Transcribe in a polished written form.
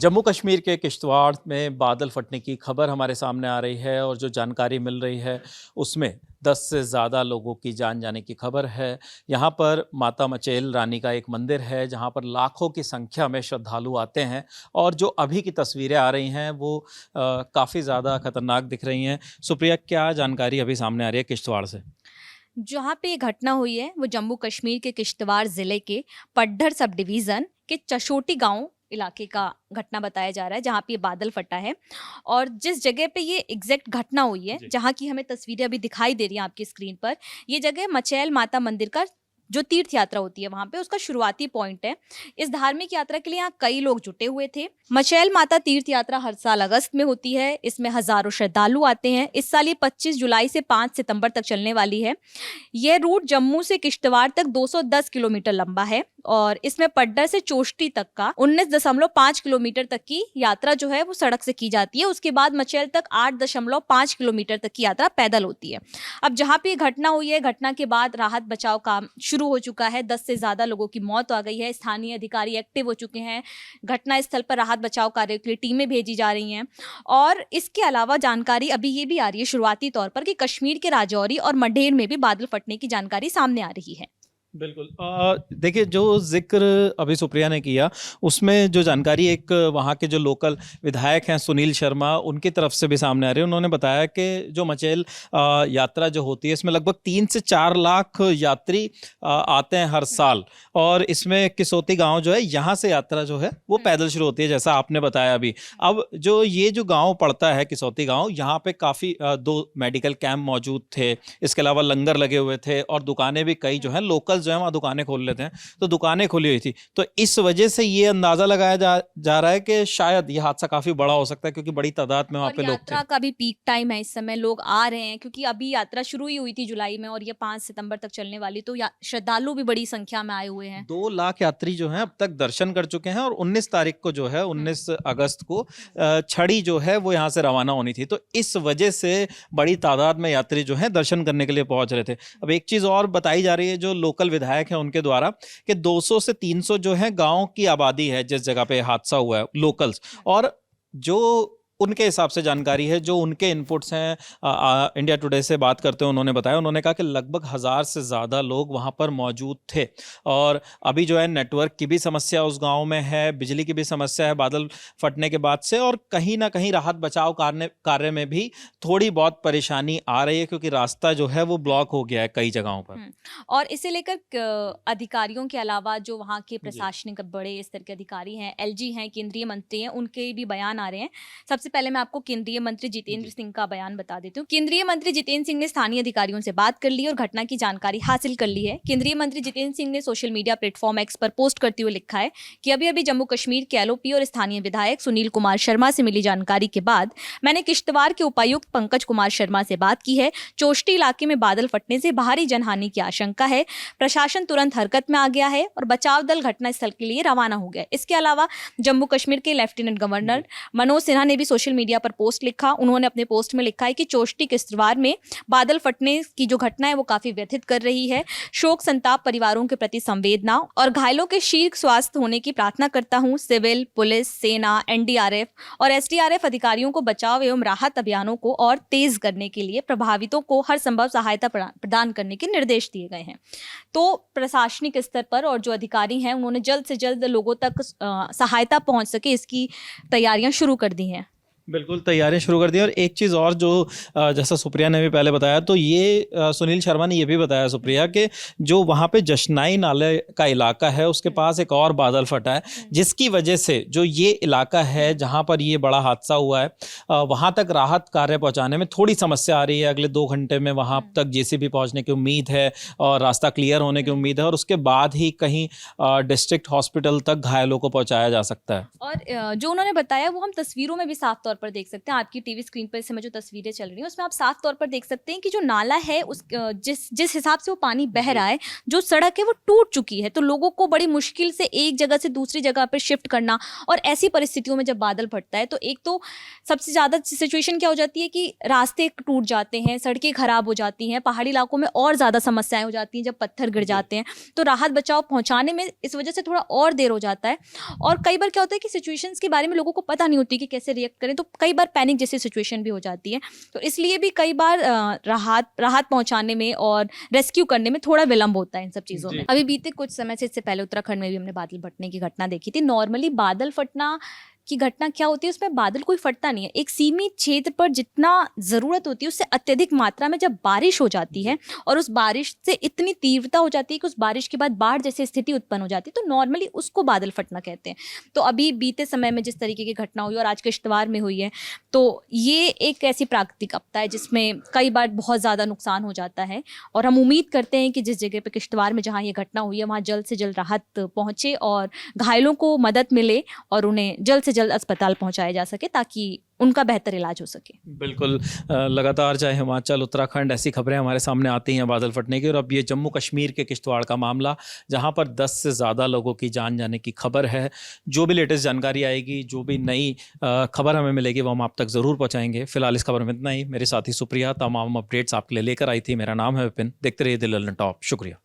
जम्मू कश्मीर के किश्तवाड़ में बादल फटने की खबर हमारे सामने आ रही है और जो जानकारी मिल रही है उसमें 10 से ज़्यादा लोगों की जान जाने की खबर है। यहाँ पर माता मचेल रानी का एक मंदिर है जहाँ पर लाखों की संख्या में श्रद्धालु आते हैं और जो अभी की तस्वीरें आ रही हैं वो काफ़ी ज़्यादा खतरनाक दिख रही हैं। सुप्रिया, क्या जानकारी अभी सामने आ रही है किश्तवाड़ से? जहाँ पे ये घटना हुई है वो जम्मू कश्मीर के किश्तवाड़ ज़िले के पड्ढर सब डिवीज़न के चशोटी गांव इलाके का घटना बताया जा रहा है, जहाँ पे ये बादल फटा है। और जिस जगह पे ये एग्जैक्ट घटना हुई है, जी। जहाँ की हमें तस्वीरें अभी दिखाई दे रही हैं आपकी स्क्रीन पर, ये जगह मचैल माता मंदिर का जो तीर्थ यात्रा होती है वहाँ पे उसका शुरुआती पॉइंट है। इस धार्मिक यात्रा के लिए यहाँ कई लोग जुटे हुए थे। मचैल माता तीर्थ यात्रा हर साल अगस्त में होती है। इसमें हजारों श्रद्धालु आते हैं। इस साल ये 25 जुलाई से 5 सितंबर तक चलने वाली है। यह रूट जम्मू से किश्तवाड़ तक 210 किलोमीटर लंबा है और इसमें पड्डर से चोष्टी तक का 19.5 किलोमीटर तक की यात्रा जो है वो सड़क से की जाती है। उसके बाद मचैल तक 8.5 किलोमीटर तक की यात्रा पैदल होती है। अब जहाँ पे घटना हुई है, घटना के बाद राहत बचाव काम शुरू हो चुका है। 10 से ज्यादा लोगों की मौत आ गई है। स्थानीय अधिकारी एक्टिव हो चुके हैं। घटना स्थल पर राहत बचाव कार्य के लिए टीमें भेजी जा रही हैं। और इसके अलावा जानकारी अभी ये भी आ रही है शुरुआती तौर पर कि कश्मीर के राजौरी और मंडेर में भी बादल फटने की जानकारी सामने आ रही है। बिल्कुल। देखिए, जो जिक्र अभी सुप्रिया ने किया उसमें जो जानकारी एक वहाँ के जो लोकल विधायक हैं सुनील शर्मा, उनकी तरफ से भी सामने आ रही है। उन्होंने बताया कि जो मचेल यात्रा जो होती है इसमें लगभग 3 से 4 लाख यात्री आते हैं हर साल। और इसमें किसोती गांव जो है, यहाँ से यात्रा जो है वो पैदल शुरू होती है, जैसा आपने बताया अभी। अब जो ये जो गांव पड़ता है किसोती गांव, यहाँ पे काफ़ी 2 मेडिकल कैंप मौजूद थे। इसके अलावा लंगर लगे हुए थे और दुकानें भी कई जो है लोकल जो है वहाँ दुकानें खोल लेते हैं, तो दुकानें खुली हुई थी। तो इस वजह से ये अंदाजा लगाया जा रहा है कि शायद ये हादसा काफी बड़ा हो सकता है, क्योंकि बड़ी तादाद में वहाँ और पे लोग थे। यात्रा का भी पीक टाइम है, इस समय लोग आ रहे हैं क्योंकि अभी यात्रा शुरू ही हुई थी जुलाई में और ये 5 सितंबर तक चलने वाली, तो श्रद्धालु भी बड़ी संख्या में आए हुए हैं। 2 लाख यात्री जो हैं अब तक दर्शन कर चुके हैं और 19 तारीख को जो है 19 अगस्त को छड़ी जो है वो यहाँ से रवाना होनी थी। तो इस वजह से बड़ी तादाद में यात्री जो है दर्शन करने के लिए पहुंच रहे थे। अब एक चीज और बताई जा रही है जो लोकल विधायक हैं उनके द्वारा, कि 200 से 300 जो है गांव की आबादी है जिस जगह पे हादसा हुआ है, लोकल्स। और जो उनके हिसाब से जानकारी है, जो उनके इनपुट्स हैं, इंडिया टुडे से बात करते हैं उन्होंने बताया, उन्होंने कहा कि लगभग 1000 से ज़्यादा लोग वहाँ पर मौजूद थे। और अभी जो है नेटवर्क की भी समस्या उस गांव में है, बिजली की भी समस्या है बादल फटने के बाद से, और कहीं ना कहीं राहत बचाव कार्य में भी थोड़ी बहुत परेशानी आ रही है, क्योंकि रास्ता जो है वो ब्लॉक हो गया है कई जगहों पर। और इसे लेकर अधिकारियों के अलावा जो वहाँ के जी। प्रशासनिक बड़े स्तर के अधिकारी हैं, एलजी हैं, केंद्रीय मंत्री हैं, उनके भी बयान आ रहे हैं। सबसे पहले मैं आपको केंद्रीय मंत्री जितेंद्र सिंह का बयान बता देती हूँ। केंद्रीय मंत्री जितेंद्र सिंह ने स्थानीय अधिकारियों से बात कर ली और घटना की जानकारी हासिल कर ली है। केंद्रीय मंत्री जितेंद्र सिंह ने सोशल मीडिया प्लेटफॉर्म एक्स पर पोस्ट करते हुए लिखा है कि अभी अभी जम्मू कश्मीर के एलओपी और स्थानीय विधायक सुनील कुमार शर्मा से मिली जानकारी के बाद मैंने किश्तवाड़ के उपायुक्त पंकज कुमार शर्मा से बात की है। चोष्टी इलाके में बादल फटने से भारी जनहानि की आशंका है। प्रशासन तुरंत हरकत में आ गया है और बचाव दल घटनास्थल के लिए रवाना हो गया। इसके अलावा जम्मू कश्मीर के लेफ्टिनेंट गवर्नर मनोज सिन्हा ने भी सोशल मीडिया पर पोस्ट लिखा। उन्होंने अपने पोस्ट में लिखा है कि चोष्टी किश्तवाड़ में बादल फटने की जो घटना है वो काफी व्यथित कर रही है। शोक संताप परिवारों के प्रति संवेदना और घायलों के शीघ्र स्वास्थ्य होने की प्रार्थना करता हूं। सिविल, पुलिस, सेना, एनडीआरएफ और एसडीआरएफ अधिकारियों को बचाव एवं राहत अभियानों को और तेज करने के लिए प्रभावितों को हर संभव सहायता प्रदान करने के निर्देश दिए गए हैं। तो प्रशासनिक स्तर पर और जो अधिकारी हैं उन्होंने जल्द से जल्द लोगों तक सहायता पहुंच सके इसकी तैयारियां शुरू कर दी हैं। बिल्कुल, तैयारियां शुरू कर दी। और एक चीज़ और जो जैसा सुप्रिया ने भी पहले बताया, तो ये सुनील शर्मा ने ये भी बताया सुप्रिया कि जो वहाँ पे जशनाई नाले का इलाका है उसके पास एक और बादल फटा है, जिसकी वजह से जो ये इलाका है जहाँ पर ये बड़ा हादसा हुआ है वहाँ तक राहत कार्य पहुँचाने में थोड़ी समस्या आ रही है। अगले 2 घंटे में वहाँ तक जेसीबी पहुँचने की उम्मीद है और रास्ता क्लियर होने की उम्मीद है, और उसके बाद ही कहीं डिस्ट्रिक्ट हॉस्पिटल तक घायलों को पहुँचाया जा सकता है। और जो उन्होंने बताया वो हम तस्वीरों में भी साफ तौर तौर पर देख सकते हैं, आपकी टीवी स्क्रीन पर इस समय जो तस्वीरें चल रही हैं उसमें आप साफ तौर पर देख सकते हैं कि जो नाला है उस जिस हिसाब से वो पानी बह रहा है, जो सड़क है वो टूट चुकी है। तो लोगों को बड़ी मुश्किल से एक जगह से दूसरी जगह पर शिफ्ट करना, और ऐसी परिस्थितियों में जब बादल फटता है तो एक तो सबसे ज़्यादा सिचुएशन क्या हो जाती है कि रास्ते टूट जाते हैं, सड़कें खराब हो जाती हैं, पहाड़ी इलाकों में और ज़्यादा समस्याएं हो जाती हैं जब पत्थर गिर जाते हैं, तो राहत बचाव पहुंचाने में इस वजह से थोड़ा और देर हो जाता है। और कई बार क्या होता है कि सिचुएशंस के बारे में लोगों को पता नहीं होती कि कैसे रिएक्ट करें, तो कई बार पैनिक जैसी सिचुएशन भी हो जाती है। तो इसलिए भी कई बार राहत पहुंचाने में और रेस्क्यू करने में थोड़ा विलंब होता है इन सब चीज़ों में। अभी बीते कुछ समय से, इससे पहले उत्तराखंड में भी हमने बादल फटने की घटना देखी थी। नॉर्मली बादल फटना की घटना क्या होती है, उसमें बादल कोई फटता नहीं है, एक सीमित क्षेत्र पर जितना ज़रूरत होती है उससे अत्यधिक मात्रा में जब बारिश हो जाती है और उस बारिश से इतनी तीव्रता हो जाती है कि उस बारिश के बाद बाढ़ जैसी स्थिति उत्पन्न हो जाती है, तो नॉर्मली उसको बादल फटना कहते हैं। तो अभी बीते समय में जिस तरीके की घटना हुई और आज किश्तवाड़ में हुई है, तो ये एक ऐसी प्राकृतिक आपदा है जिसमें कई बार बहुत ज़्यादा नुकसान हो जाता है। और हम उम्मीद करते हैं कि जिस जगह पर किश्तवाड़ में जहाँ ये घटना हुई है वहाँ जल्द से जल्द राहत पहुँचे और घायलों को मदद मिले और उन्हें जल्द से जल्द अस्पताल पहुंचाया जा सके ताकि उनका बेहतर इलाज हो सके। बिल्कुल, लगातार चाहे हिमाचल, उत्तराखंड, ऐसी खबरें हमारे सामने आती हैं बादल फटने की, और अब ये जम्मू कश्मीर के किश्तवाड़ का मामला जहां पर 10 से ज़्यादा लोगों की जान जाने की खबर है। जो भी लेटेस्ट जानकारी आएगी, जो भी नई खबर हमें मिलेगी वो हम आप तक ज़रूर पहुँचाएंगे। फिलहाल इस खबर में इतना ही। मेरे साथी सुप्रिया तमाम अपडेट्स आपके लिए लेकर आई थी। मेरा नाम है विपिन। देखते रहिए दिल टॉप। शुक्रिया।